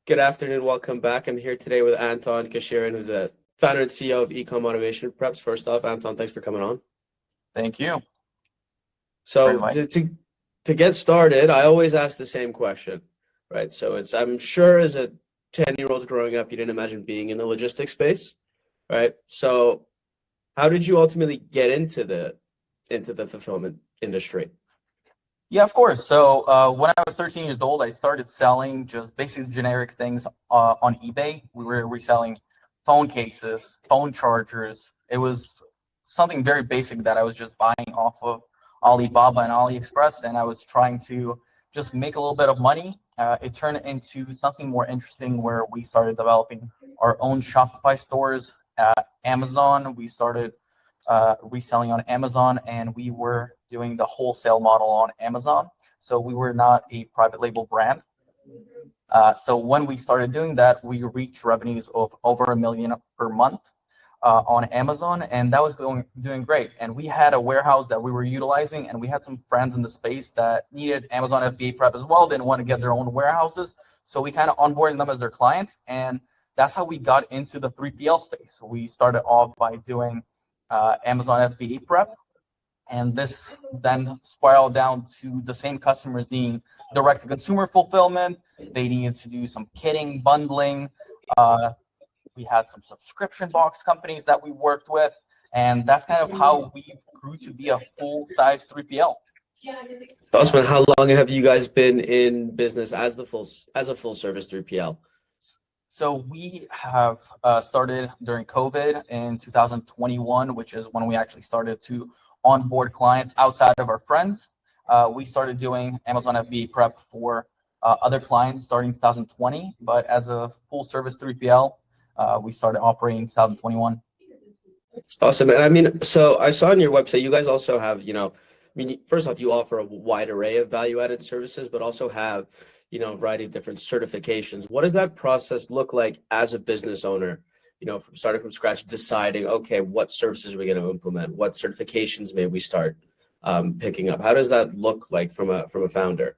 Good afternoon. Welcome back. I'm here today with Anton Kashirin, who's the founder and CEO of Ecom Automation Preps. First off, Anton, thanks for coming on. Thank you. So to get started, I always ask the same question, right? So I'm sure as a 10-year-old growing up, you didn't imagine being in the logistics space, right? So how did you ultimately get into the fulfillment industry? Yeah, of course. So when I was 13 years old, I started selling just basically generic things on eBay. We were reselling phone cases, phone chargers. It was something very basic that I was just buying off of Alibaba and AliExpress, and I was trying to just make a little bit of money. It turned into something more interesting where we started developing our own Shopify stores at Amazon. We started reselling on Amazon, and we were doing the wholesale model on Amazon. So we were not a private label brand. So when we started doing that, we reached revenues of over $1 million per month on Amazon, and that was doing great. And we had a warehouse that we were utilizing, and we had some friends in the space that needed Amazon FBA prep as well. They didn't want to get their own warehouses, so we kind of onboarded them as their clients, and that's how we got into the 3PL space. We started off by doing Amazon FBA prep, and this then spiraled down to the same customers needing direct-to-consumer fulfillment. They needed to do some kitting, bundling. We had some subscription box companies that we worked with, and that's kind of how we grew to be a full-size 3PL. Osman, how long have you guys been in business as a full-service 3PL? So we have started during COVID in 2021, which is when we actually started to onboard clients outside of our friends. We started doing Amazon FBA prep for other clients starting 2020, but as a full-service 3PL, we started operating in 2021. Awesome. And I mean, so I saw on your website, you guys also have, first off, you offer a wide array of value-added services, but also have, a variety of different certifications. What does that process look like as a business owner? From starting from scratch, deciding, okay, what services are we going to implement? What certifications may we start picking up? How does that look like from a founder?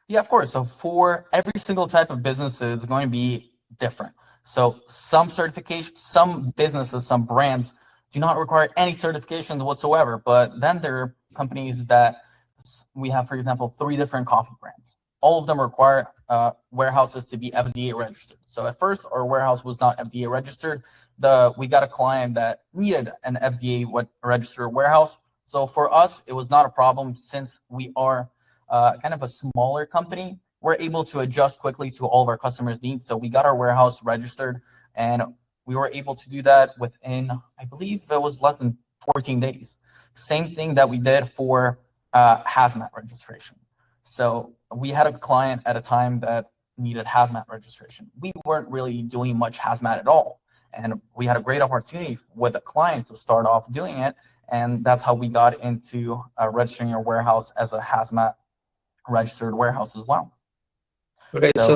Yeah, of course. So for every single type of business, it's going to be different. So some certifications, some businesses, some brands do not require any certifications whatsoever. But then there are companies that we have, for example, 3 different coffee brands. All of them require warehouses to be FDA registered. So at first, our warehouse was not FDA registered. We got a client that needed an FDA registered warehouse. So for us, it was not a problem since we are kind of a smaller company. We're able to adjust quickly to all of our customers' needs. So we got our warehouse registered, and we were able to do that within, I believe it was less than 14 days. Same thing that we did for hazmat registration. So we had a client at a time that needed hazmat registration. We weren't really doing much hazmat at all. And we had a great opportunity with a client to start off doing it. And that's how we got into registering our warehouse as a hazmat registered warehouse as well. Okay, so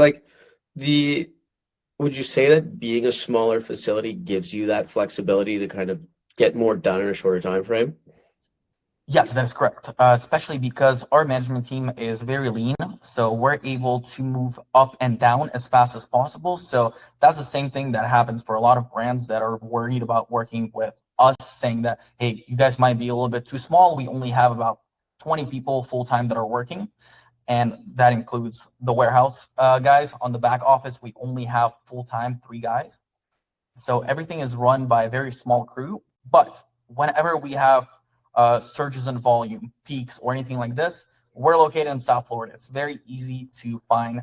would you say that being a smaller facility gives you that flexibility to kind of get more done in a shorter time frame? Yes, that is correct, especially because our management team is very lean, so we're able to move up and down as fast as possible. So that's the same thing that happens for a lot of brands that are worried about working with us, saying that, hey, you guys might be a little bit too small. We only have about 20 people full-time that are working, and that includes the warehouse guys. On the back office, we only have full-time 3 guys. So everything is run by a very small crew, but whenever we have surges in volume, peaks, or anything like this, we're located in South Florida. It's very easy to find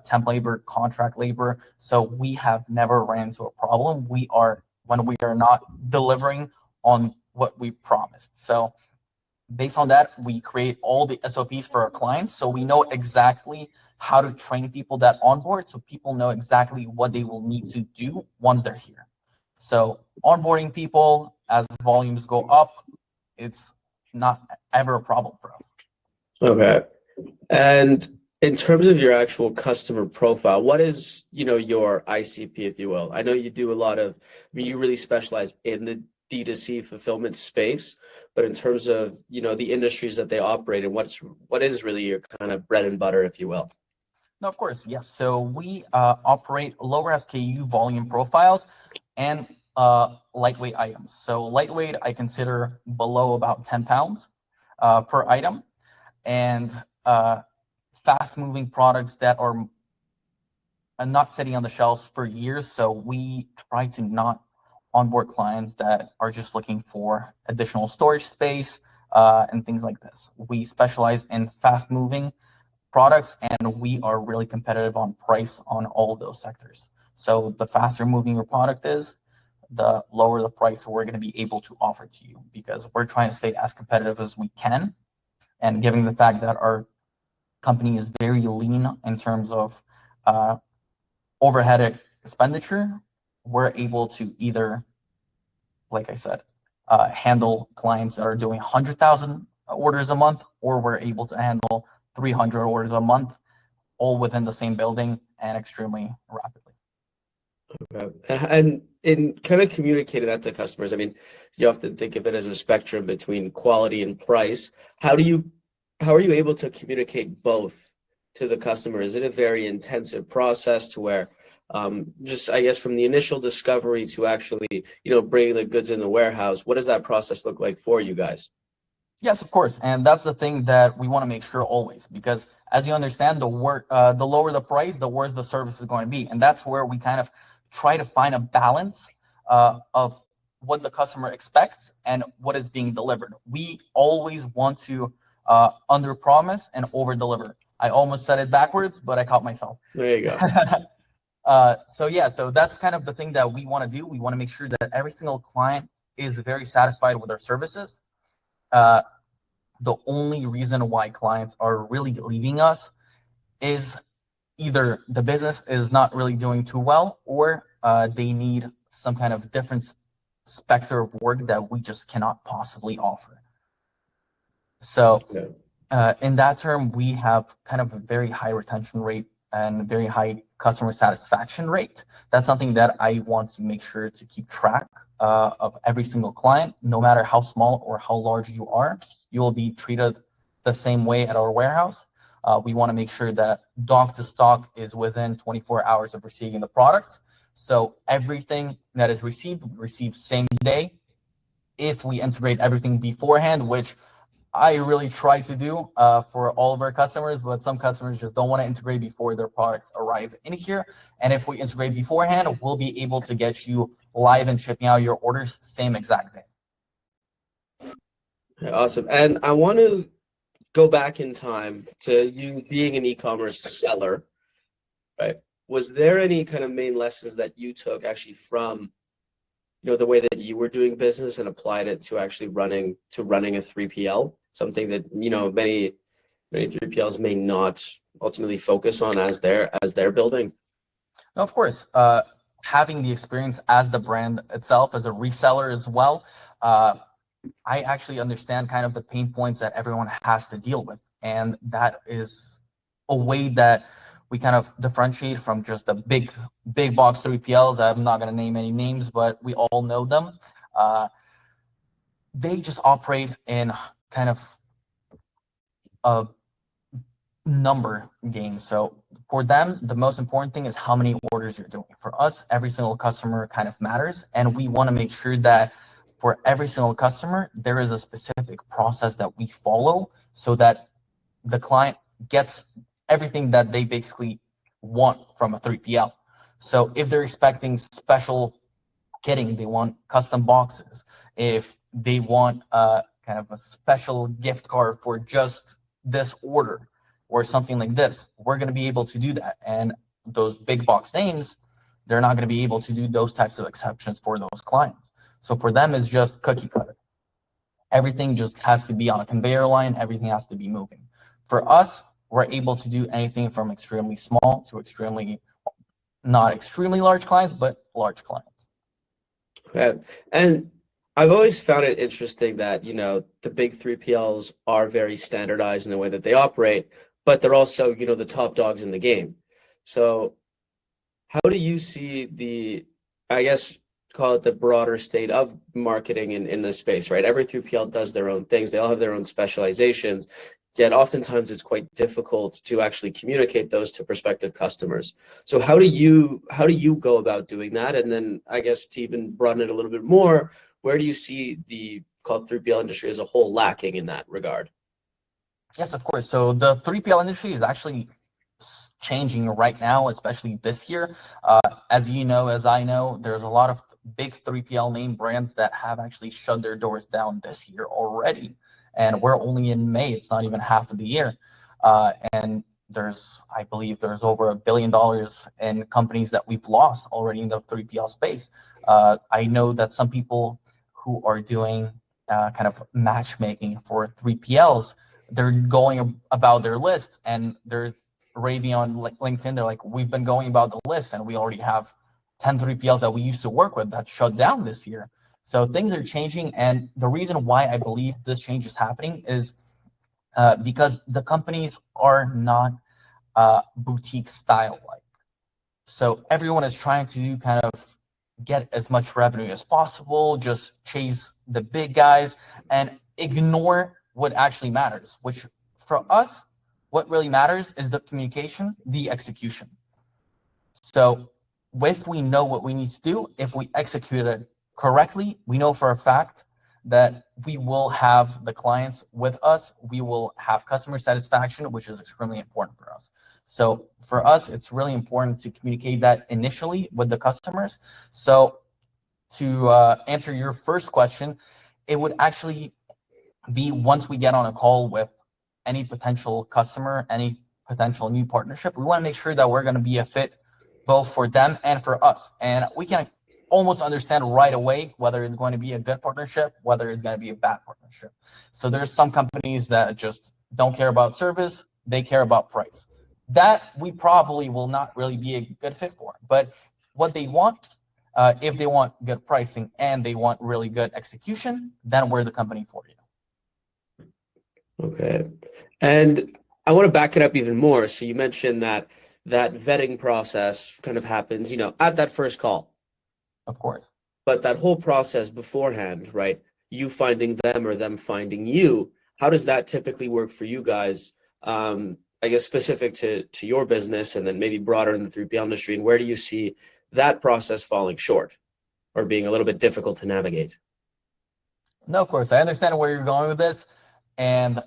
temp labor, contract labor. So we have never ran into a problem. When we are not delivering on what we promised. So based on that, we create all the SOPs for our clients. So we know exactly how to train people that onboard, so people know exactly what they will need to do once they're here. So onboarding people as volumes go up, it's not ever a problem for us. Okay. And in terms of your actual customer profile, what is, your ICP, if you will? I know you do a lot of, you really specialize in the D2C fulfillment space, but in terms of, the industries that they operate in, what is really your kind of bread and butter, if you will? No, of course, yes. So we operate lower SKU volume profiles and lightweight items. So lightweight, I consider below about 10 pounds per item, and fast-moving products that are not sitting on the shelves for years. So we try to not onboard clients that are just looking for additional storage space and things like this. We specialize in fast-moving products, and we are really competitive on price on all of those sectors. So the faster moving your product is, the lower the price we're going to be able to offer to you, because we're trying to stay as competitive as we can. And given the fact that our company is very lean in terms of overhead expenditure, we're able to either, like I said, handle clients that are doing 100,000 orders a month, or we're able to handle 300 orders a month, all within the same building and extremely rapidly. Okay. And in kind of communicating that to customers, I mean, you often think of it as a spectrum between quality and price. How are you able to communicate both to the customer? Is it a very intensive process to where just, I guess, from the initial discovery to actually, bringing the goods in the warehouse, what does that process look like for you guys? Yes, of course, and that's the thing that we want to make sure always, because as you understand, the lower the price, the worse the service is going to be, and that's where we kind of try to find a balance of what the customer expects and what is being delivered. We always want to under promise and over deliver. I almost said it backwards, but I caught myself. There you go. So that's kind of the thing that we want to do. We want to make sure that every single client is very satisfied with our services. The only reason why clients are really leaving us is either the business is not really doing too well, or they need some kind of different specter of work that we just cannot possibly offer. So in that term, we have kind of a very high retention rate and very high customer satisfaction rate. That's something that I want to make sure to keep track of every single client. No matter how small or how large you are, you will be treated the same way at our warehouse. We want to make sure that dock to stock is within 24 hours of receiving the product. So everything that is received same day. If we integrate everything beforehand, which I really try to do for all of our customers, but some customers just don't want to integrate before their products arrive in here. And if we integrate beforehand, we'll be able to get you live and shipping out your orders same exact day. Okay, awesome. And I want to go back in time to you being an e-commerce seller, right? Was there any kind of main lessons that you took actually from the way that you were doing business and applied it to actually running a 3PL? Something that many 3PLs may not ultimately focus on as they're building. No, of course, having the experience as the brand itself, as a reseller as well, I actually understand kind of the pain points that everyone has to deal with, and that is a way that we kind of differentiate from just the big box 3PLs. I'm not going to name any names, but we all know them. They just operate in kind of a number game. So for them, the most important thing is how many orders you're doing. For us, every single customer kind of matters, and we want to make sure that for every single customer, there is a specific process that we follow so that the client gets everything that they basically want from a 3PL. So if they're expecting special kitting, they want custom boxes. If they want kind of a special gift card for just this order or something like this, we're going to be able to do that. And those big box names, they're not going to be able to do those types of exceptions for those clients. So for them, it's just cookie cutter. Everything just has to be on a conveyor line. Everything has to be moving. For us, we're able to do anything from extremely small to not extremely large clients, but large clients. Okay. And I've always found it interesting that, the big 3PLs are very standardized in the way that they operate, but they're also, the top dogs in the game. So how do you see I guess, call it the broader state of marketing in this space, right? Every 3PL does their own things. They all have their own specializations. Yet oftentimes it's quite difficult to actually communicate those to prospective customers. So how do you go about doing that? And then I guess to even broaden it a little bit more, where do you see the called 3PL industry as a whole lacking in that regard? Yes, of course. So the 3PL industry is actually changing right now, especially this year. As you know, as I know, there's a lot of big 3PL name brands that have actually shut their doors down this year already. And we're only in May. It's not even half of the year. And I believe there's over $1 billion in companies that we've lost already in the 3PL space. I know that some people who are doing kind of matchmaking for 3PLs, they're going about their list and they're raving on LinkedIn. They're like, we've been going about the list and we already have 10 3PLs that we used to work with that shut down this year. So things are changing. And the reason why I believe this change is happening is because the companies are not boutique style like. So everyone is trying to kind of get as much revenue as possible, just chase the big guys and ignore what actually matters, which for us, what really matters is the communication, the execution. So if we know what we need to do, if we execute it correctly, we know for a fact that we will have the clients with us. We will have customer satisfaction, which is extremely important for us. So for us, it's really important to communicate that initially with the customers. So to answer your first question, it would actually be once we get on a call with any potential customer, any potential new partnership, we want to make sure that we're going to be a fit both for them and for us. And we can almost understand right away whether it's going to be a good partnership, whether it's going to be a bad partnership. So there's some companies that just don't care about service, they care about price. That we probably will not really be a good fit for. But what they want, if they want good pricing and they want really good execution, then we're the company for you. Okay. And I want to back it up even more. So you mentioned that vetting process kind of happens, at that first call. Of course. But that whole process beforehand, right? You finding them or them finding you, how does that typically work for you guys? I guess specific to your business and then maybe broader in the 3PL industry, and where do you see that process falling short or being a little bit difficult to navigate? No, of course. I understand where you're going with this. And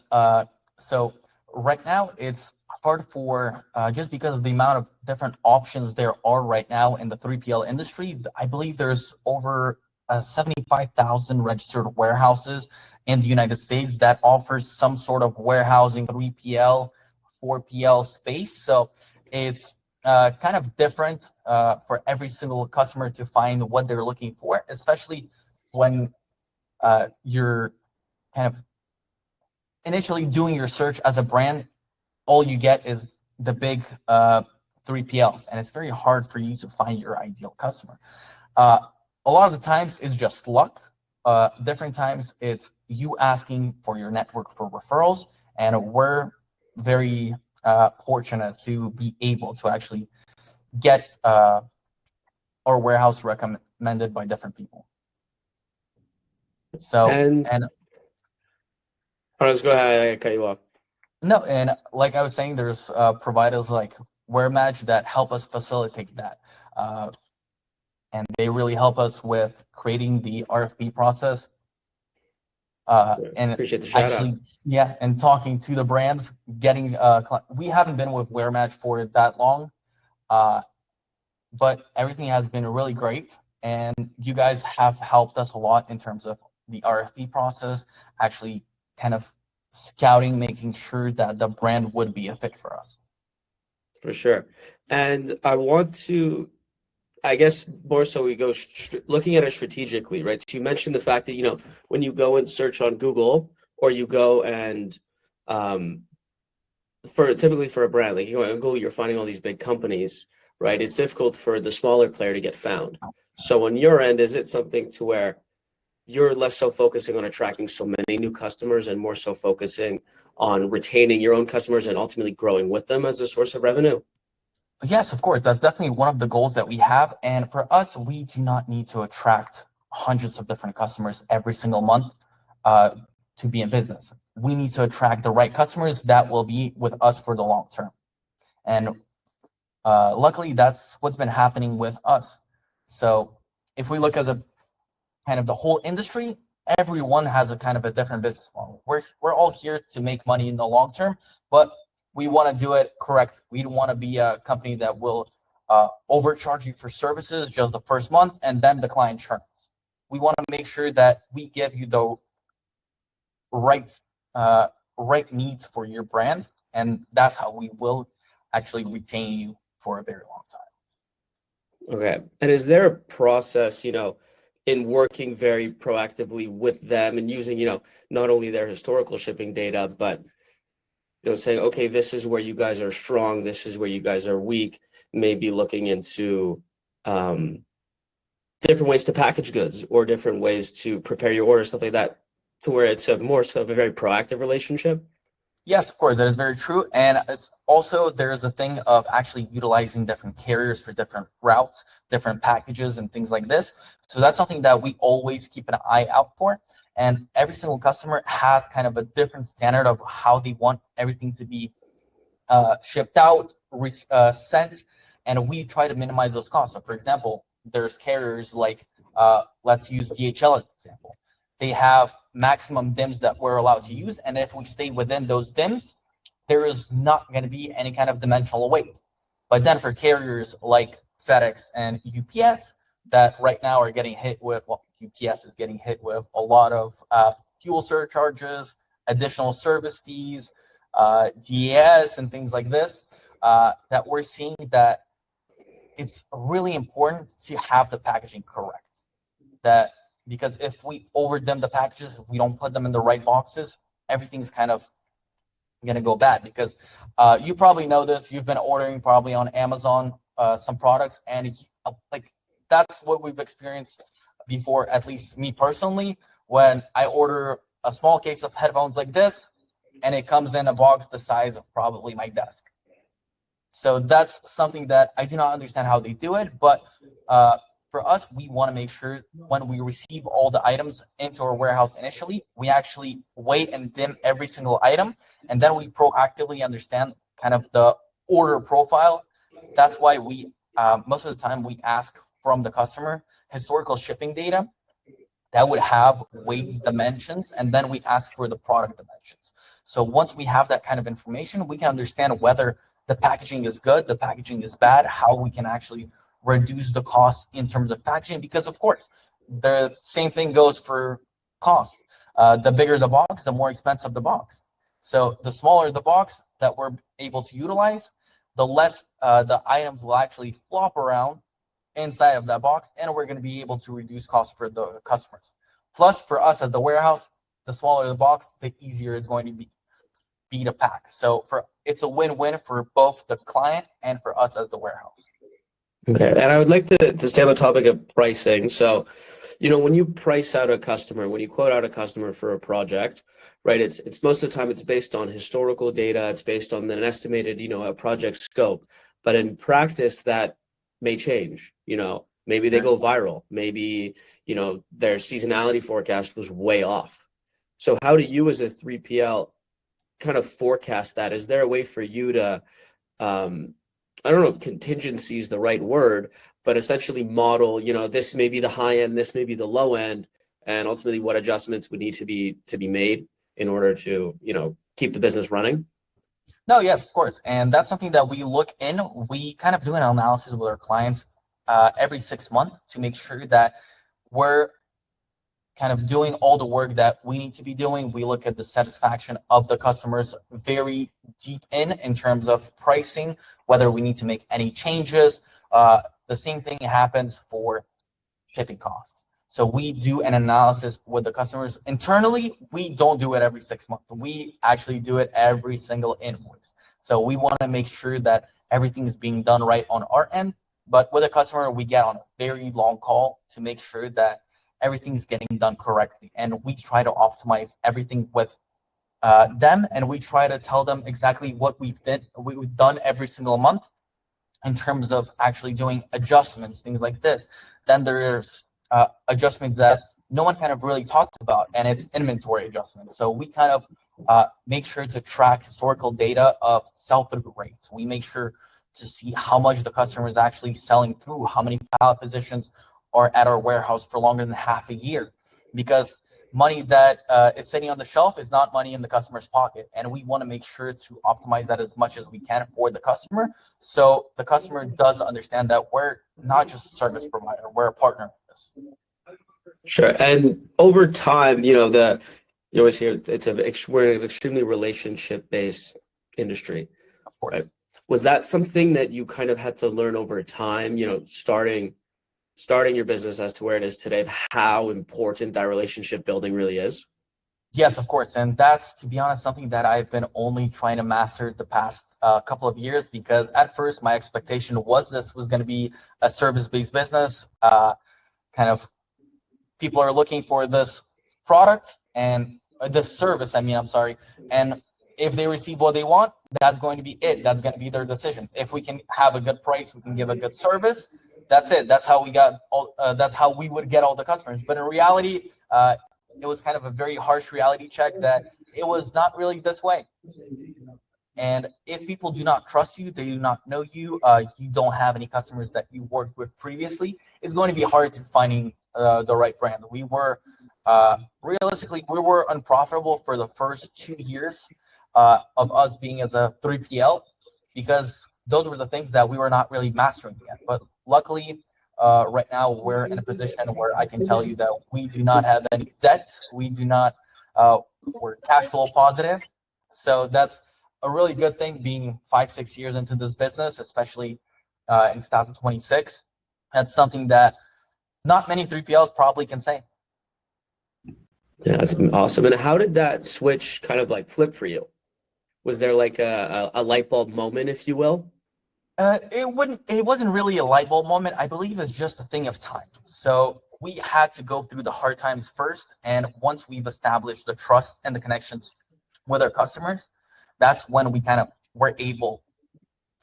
so right now it's hard for, just because of the amount of different options there are right now in the 3PL industry. I believe there's over 75,000 registered warehouses in the United States that offers some sort of warehousing 3PL, 4PL space. So it's kind of different for every single customer to find what they're looking for, especially when you're kind of initially doing your search as a brand. All you get is the big 3PLs, and it's very hard for you to find your ideal customer. A lot of the times it's just luck. Different times it's you asking for your network for referrals, and we're very fortunate to be able to actually get our warehouse recommended by different people. So and let's go ahead. I cut you off. No, and like I was saying, there's providers like WearMatch that help us facilitate that. And they really help us with creating the RFP process. And appreciate the shout out. Yeah, and talking to the brands, getting, we haven't been with WearMatch for that long, but everything has been really great. And you guys have helped us a lot in terms of the RFP process, actually kind of scouting, making sure that the brand would be a fit for us. For sure. And I want to, I guess more so we go looking at it strategically, right? So you mentioned the fact that, when you go and search on Google or you go and typically for a brand, like you go on Google, you're finding all these big companies, right? It's difficult for the smaller player to get found. So on your end, is it something to where you're less so focusing on attracting so many new customers and more so focusing on retaining your own customers and ultimately growing with them as a source of revenue? Yes, of course. That's definitely one of the goals that we have. And for us, we do not need to attract hundreds of different customers every single month. to be in business. We need to attract the right customers that will be with us for the long term. And luckily, that's what's been happening with us. So if we look as a kind of the whole industry, everyone has a kind of a different business model. We're all here to make money in the long term, but we want to do it correctly. We don't want to be a company that will overcharge you for services just the first month and then the client churns. We want to make sure that we give you the right needs for your brand, and that's how we will actually retain you for a very long time. Okay. And is there a process, in working very proactively with them and using, not only their historical shipping data, but, saying, okay, this is where you guys are strong, this is where you guys are weak, maybe looking into different ways to package goods or different ways to prepare your order, stuff like that, to where it's more so of a very proactive relationship? Yes, of course, that is very true. And it's also, there's a thing of actually utilizing different carriers for different routes, different packages and things like this. So that's something that we always keep an eye out for. And every single customer has kind of a different standard of how they want everything to be shipped out, sent, and we try to minimize those costs. So for example, there's carriers like, let's use DHL as an example. They have maximum DIMs that we're allowed to use, and if we stay within those DIMs, there is not going to be any kind of dimensional weight. But then for carriers like FedEx and UPS that right now are getting hit with, well, UPS is getting hit with a lot of fuel surcharges, additional service fees, DAS, and things like this, that we're seeing that it's really important to have the packaging correct. Because if we over-dim the packages, if we don't put them in the right boxes, everything's kind of going to go bad. Because you probably know this, you've been ordering probably on Amazon some products, and that's what we've experienced before, at least me personally, when I order a small case of headphones like this, and it comes in a box the size of probably my desk. So that's something that I do not understand how they do it, but for us, we want to make sure when we receive all the items into our warehouse initially, we actually weigh and dim every single item, and then we proactively understand kind of the order profile. That's why we, most of the time, we ask from the customer historical shipping data that would have weight dimensions, and then we ask for the product dimensions. So once we have that kind of information, we can understand whether the packaging is good, the packaging is bad, how we can actually reduce the cost in terms of packaging, because of course, the same thing goes for cost. The bigger the box, the more expensive the box. So the smaller the box that we're able to utilize, the less the items will actually flop around inside of that box, and we're going to be able to reduce costs for the customers. Plus, for us at the warehouse, the smaller the box, the easier it's going to be to pack. So it's a win-win for both the client and for us as the warehouse. Okay, and I would like to stay on the topic of pricing. So, when you price out a customer, when you quote out a customer for a project, right? It's most of the time it's based on historical data. It's based on an estimated, a project scope. But in practice, that may change. Maybe they go viral. Maybe their seasonality forecast was way off. So how do you as a 3PL kind of forecast that? Is there a way for you to I don't know if contingency is the right word, but essentially model, this may be the high end, this may be the low end, and ultimately what adjustments would need to be made in order to, keep the business running? No, yes, of course. And that's something that we look in. We kind of do an analysis with our clients every 6 months to make sure that we're kind of doing all the work that we need to be doing. We look at the satisfaction of the customers very deep in terms of pricing, whether we need to make any changes. The same thing happens for shipping costs. So we do an analysis with the customers. Internally, we don't do it every 6 months. We actually do it every single invoice. So we want to make sure that everything is being done right on our end. But with a customer, we get on a very long call to make sure that everything's getting done correctly. And we try to optimize everything with them, and we try to tell them exactly what we've done every single month in terms of actually doing adjustments, things like this. Then there's adjustments that no one kind of really talks about, and it's inventory adjustments. So we kind of make sure to track historical data of sell-through rates. We make sure to see how much the customer is actually selling through, how many pallet positions are at our warehouse for longer than half a year, because money that is sitting on the shelf is not money in the customer's pocket, and we want to make sure to optimize that as much as we can for the customer, so the customer does understand that we're not just a service provider, we're a partner with this. Sure. And over time, you always hear we're an extremely relationship-based industry. Of course. Right? Was that something that you kind of had to learn over time, starting your business as to where it is today, of how important that relationship building really is? Yes, of course. And that's, to be honest, something that I've been only trying to master the past couple of years, because at first my expectation was this was going to be a service-based business. Kind of people are looking for this product and this service, and if they receive what they want, that's going to be it. That's going to be their decision. If we can have a good price, we can give a good service. That's it. That's how we got all. That's how we would get all the customers. But in reality, it was kind of a very harsh reality check that it was not really this way. And if people do not trust you, they do not know you, you don't have any customers that you worked with previously, it's going to be hard to finding the right brand. We were realistically, we were unprofitable for the first 2 years of us being as a 3PL, because those were the things that we were not really mastering yet. But luckily, right now we're in a position where I can tell you that we do not have any debt. We do not, we're cash flow positive. So that's a really good thing, being 5-6 years into this business, especially in 2026. That's something that not many 3PLs probably can say. Yeah, that's awesome. And how did that switch kind of like flip for you? Was there like a light bulb moment, if you will? It wasn't really a light bulb moment. I believe it's just a thing of time. So we had to go through the hard times first. And once we've established the trust and the connections with our customers, that's when we kind of were able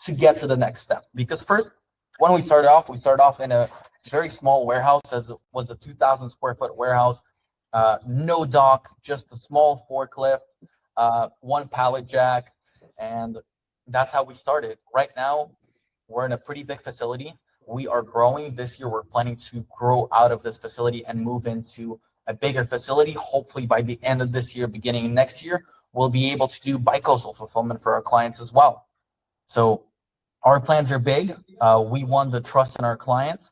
to get to the next step. Because first, when we started off in a very small warehouse, as it was a 2,000 square foot warehouse, no dock, just a small forklift, one pallet jack, and that's how we started. Right now, we're in a pretty big facility. We are growing. This year, we're planning to grow out of this facility and move into a bigger facility. Hopefully, by the end of this year, beginning of next year, we'll be able to do bi-coastal fulfillment for our clients as well. So our plans are big. We want the trust in our clients.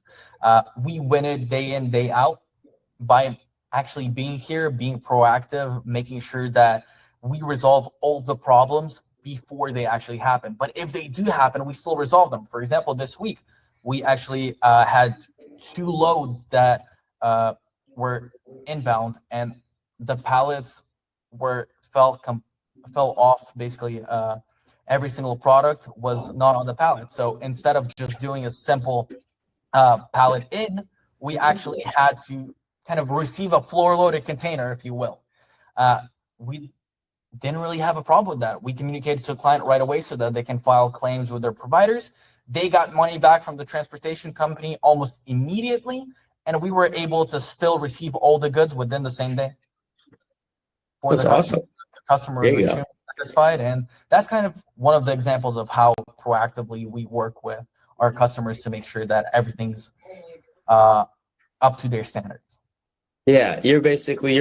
We win it day in, day out by actually being here, being proactive, making sure that we resolve all the problems before they actually happen. But if they do happen, we still resolve them. For example, this week, we actually had 2 loads that were inbound, and the pallets fell off. Basically, every single product was not on the pallet. So instead of just doing a simple pallet in, we actually had to kind of receive a floor-loaded container, if you will. We didn't really have a problem with that. We communicated to the client right away so that they can file claims with their providers. They got money back from the transportation company almost immediately, and we were able to still receive all the goods within the same day. That's awesome. Customer was satisfied, and that's kind of one of the examples of how proactively we work with our customers to make sure that everything's up to their standards. Yeah, your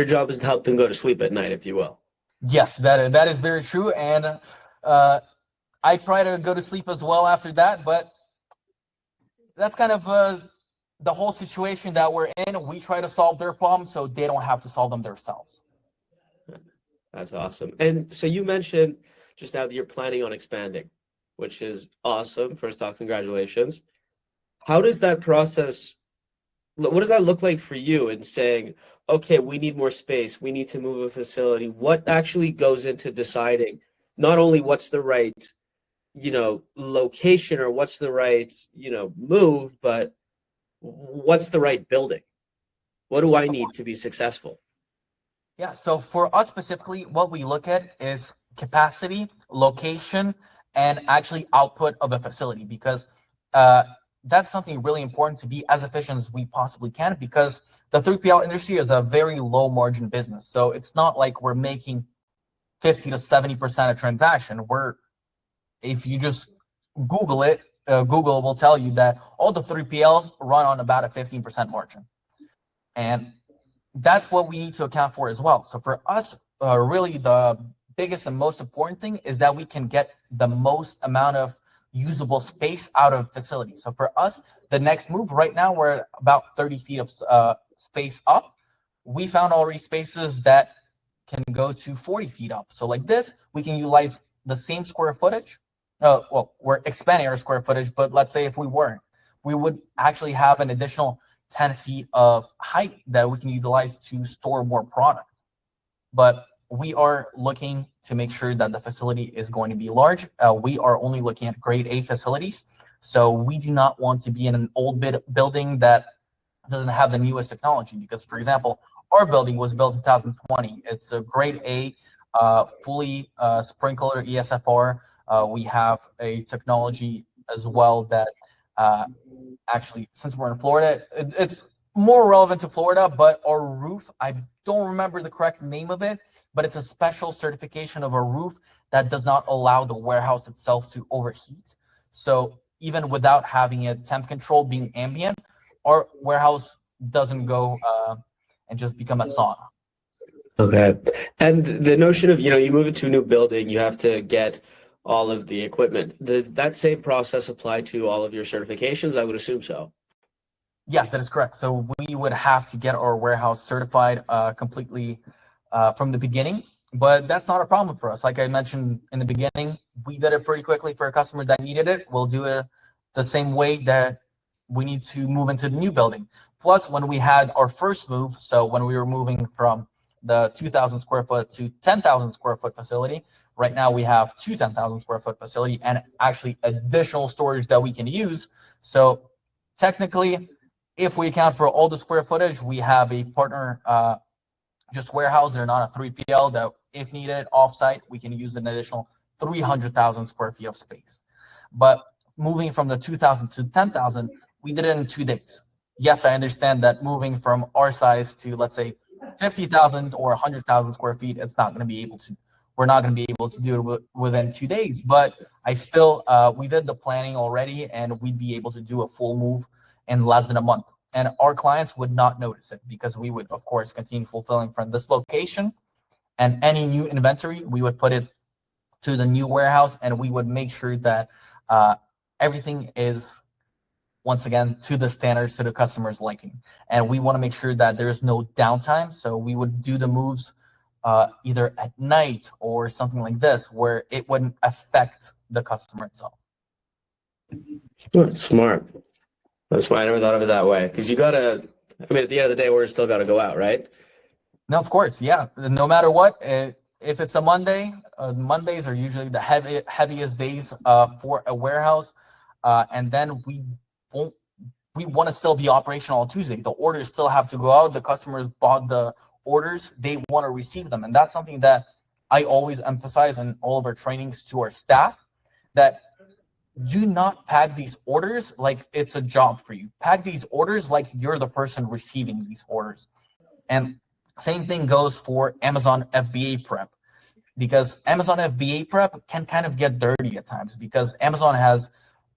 job is to help them go to sleep at night, if you will. Yes, that is very true, and I try to go to sleep as well after that, but that's kind of the whole situation that we're in. We try to solve their problems so they don't have to solve them themselves. That's awesome. And so you mentioned just now that you're planning on expanding, which is awesome. First off, congratulations. How does that process, what does that look like for you in saying, okay, we need more space, we need to move a facility? What actually goes into deciding not only what's the right, location, or what's the right, move, but what's the right building? What do I need to be successful? Yeah, so for us specifically, what we look at is capacity, location, and actually output of a facility, because that's something really important to be as efficient as we possibly can, because the 3PL industry is a very low margin business. So it's not like we're making 50 to 70% of transaction. If you just Google it, Google will tell you that all the 3PLs run on about a 15% margin. And that's what we need to account for as well. So for us, really the biggest and most important thing is that we can get the most amount of usable space out of facilities. So for us, the next move right now, we're at about 30 feet of space up. We found already spaces that can go to 40 feet up. So like this, we can utilize the same square footage. Well, we're expanding our square footage, but let's say if we weren't, we would actually have an additional 10 feet of height that we can utilize to store more product. But we are looking to make sure that the facility is going to be large. We are only looking at grade A facilities. So we do not want to be in an old building that doesn't have the newest technology. Because, for example, our building was built in 2020. It's a grade A, fully sprinkler ESFR. We have a technology as well that actually, since we're in Florida, it's more relevant to Florida, but our roof, I don't remember the correct name of it, but it's a special certification of a roof that does not allow the warehouse itself to overheat. So even without having a temp control being ambient, our warehouse doesn't go and just become a sauna. Okay. And the notion of, you move into a new building, you have to get all of the equipment. Does that same process apply to all of your certifications? I would assume so. Yes, that is correct. So we would have to get our warehouse certified completely from the beginning, but that's not a problem for us. Like I mentioned in the beginning, we did it pretty quickly for a customer that needed it. We'll do it the same way that we need to move into the new building. Plus, when we had our first move, so when we were moving from the 2,000 square foot to 10,000 square foot facility, right now we have two 10,000 square foot facility and actually additional storage that we can use. So technically, if we account for all the square footage, we have a partner just warehouse. They're not a 3PL that if needed offsite, we can use an additional 300,000 square feet of space. But moving from the 2,000 to 10,000, we did it in 2 days. Yes, I understand that moving from our size to, let's say, 50,000 or 100,000 square feet, we're not going to be able to do it within 2 days. But I still, we did the planning already, and we'd be able to do a full move in less than a month. And our clients would not notice it because we would, of course, continue fulfilling from this location. And any new inventory, we would put it to the new warehouse, and we would make sure that everything is, once again, to the standards, to the customer's liking. And we want to make sure that there's no downtime. So we would do the moves either at night or something like this, where it wouldn't affect the customer itself. That's smart. That's why I never thought of it that way. Because at the end of the day, we're still got to go out, right? No, of course. Yeah. No matter what, if it's a Monday, Mondays are usually the heaviest days for a warehouse. And then we want to still be operational on Tuesday. The orders still have to go out. The customers bought the orders. They want to receive them. And that's something that I always emphasize in all of our trainings to our staff, that do not pack these orders like it's a job for you. Pack these orders like you're the person receiving these orders. And same thing goes for Amazon FBA prep, because Amazon FBA prep can kind of get dirty at times because Amazon has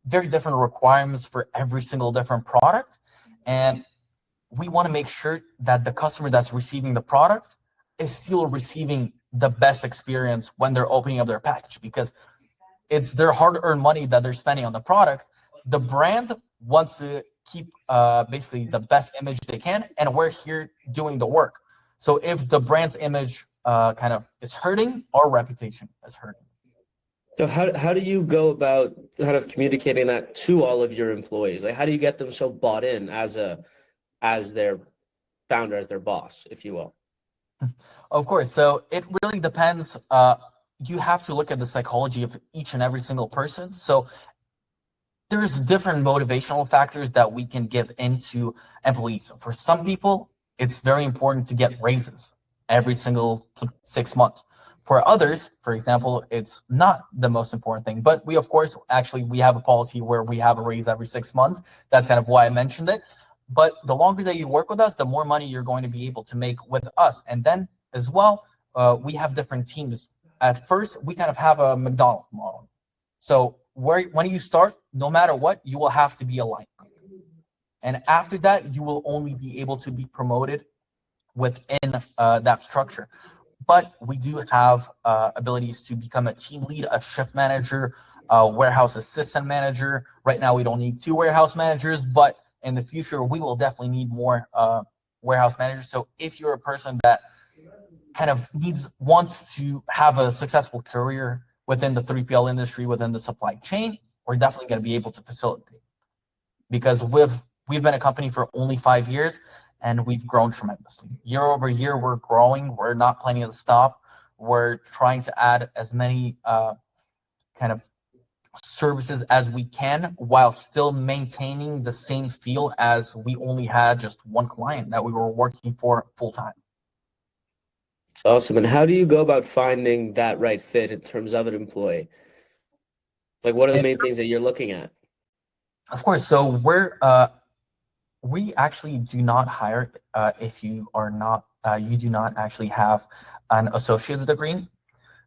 very different requirements for every single different product. And we want to make sure that the customer that's receiving the product is still receiving the best experience when they're opening up their package, because it's their hard-earned money that they're spending on the product. The brand wants to keep basically the best image they can, and we're here doing the work. So if the brand's image kind of is hurting, our reputation is hurting. So how do you go about kind of communicating that to all of your employees? Like, how do you get them so bought in as their founder, as their boss, if you will? Of course. So it really depends. You have to look at the psychology of each and every single person. So there's different motivational factors that we can give into employees. For some people, it's very important to get raises every single 6 months. For others, for example, it's not the most important thing. But we, of course, we have a policy where we have a raise every 6 months. That's kind of why I mentioned it. But the longer that you work with us, the more money you're going to be able to make with us. And then as well, we have different teams. At first, we kind of have a McDonald's model. So when you start, no matter what, you will have to be a line. And after that, you will only be able to be promoted within that structure. But we do have abilities to become a team lead, a shift manager, a warehouse assistant manager. Right now, we don't need 2 warehouse managers, but in the future, we will definitely need more warehouse managers. So if you're a person that kind of wants to have a successful career within the 3PL industry, within the supply chain, we're definitely going to be able to facilitate. Because we've been a company for only 5 years, and we've grown tremendously. Year over year, we're growing. We're not planning to stop. We're trying to add as many kind of services as we can while still maintaining the same feel as we only had just one client that we were working for full time. It's awesome. And how do you go about finding that right fit in terms of an employee? Like, what are the main things that you're looking at? Of course. So we actually do not hire if you are not, you do not actually have an associate's degree.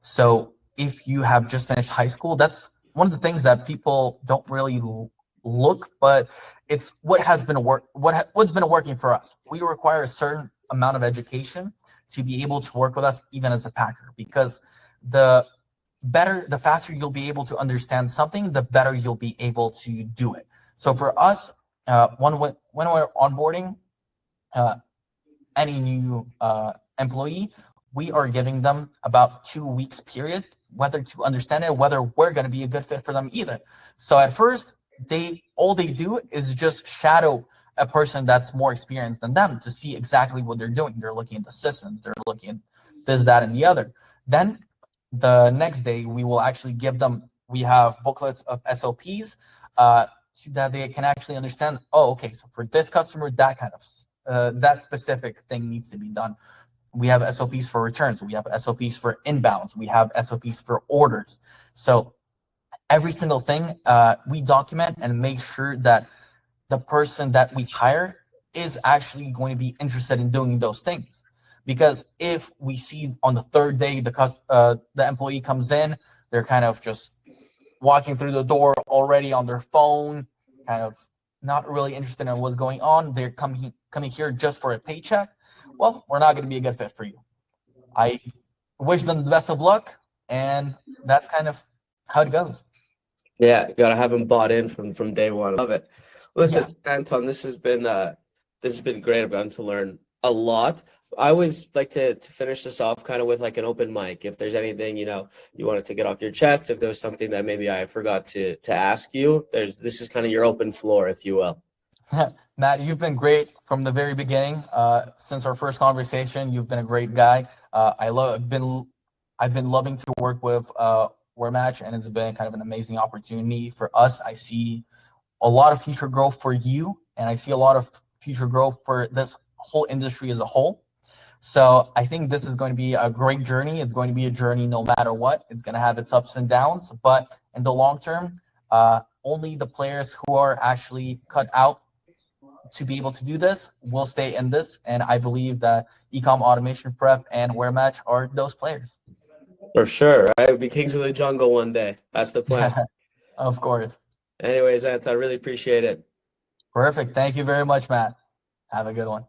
So if you have just finished high school, that's one of the things that people don't really look, but it's what has been what's been working for us. We require a certain amount of education to be able to work with us, even as a packer, because the faster you'll be able to understand something, the better you'll be able to do it. So for us, when we're onboarding any new employee, we are giving them about 2 weeks period, whether to understand it, whether we're going to be a good fit for them either. So at first, all they do is just shadow a person that's more experienced than them to see exactly what they're doing. They're looking at the systems, they're looking at this, that, and the other. Then the next day, we will actually give them, we have booklets of SOPs so that they can actually understand, oh, okay, so for this customer, that kind of, that specific thing needs to be done. We have SOPs for returns. We have SOPs for inbounds. We have SOPs for orders. So every single thing we document and make sure that the person that we hire is actually going to be interested in doing those things. Because if we see on the third day the employee comes in, they're kind of just walking through the door already on their phone, kind of not really interested in what's going on. They're coming here just for a paycheck. Well, we're not going to be a good fit for you. I wish them the best of luck, and that's kind of how it goes. Yeah, you gotta have them bought in from day one. Love it. Listen, Anton, this has been great. I've gotten to learn a lot. I always like to finish this off kind of with like an open mic. If there's anything, you wanted to get off your chest, if there was something that maybe I forgot to ask you, this is kind of your open floor, if you will. Matt, you've been great from the very beginning. Since our first conversation, you've been a great guy. I've been loving to work with WearMatch, and it's been kind of an amazing opportunity for us. I see a lot of future growth for you, and I see a lot of future growth for this whole industry as a whole. So I think this is going to be a great journey. It's going to be a journey no matter what. It's going to have its ups and downs, but in the long term, only the players who are actually cut out to be able to do this will stay in this. And I believe that Ecom Automation Prep and WearMatch are those players. For sure. Right? We'll be kings of the jungle one day. That's the plan. Of course. Anyways, Anton, I really appreciate it. Perfect. Thank you very much, Matt. Have a good one.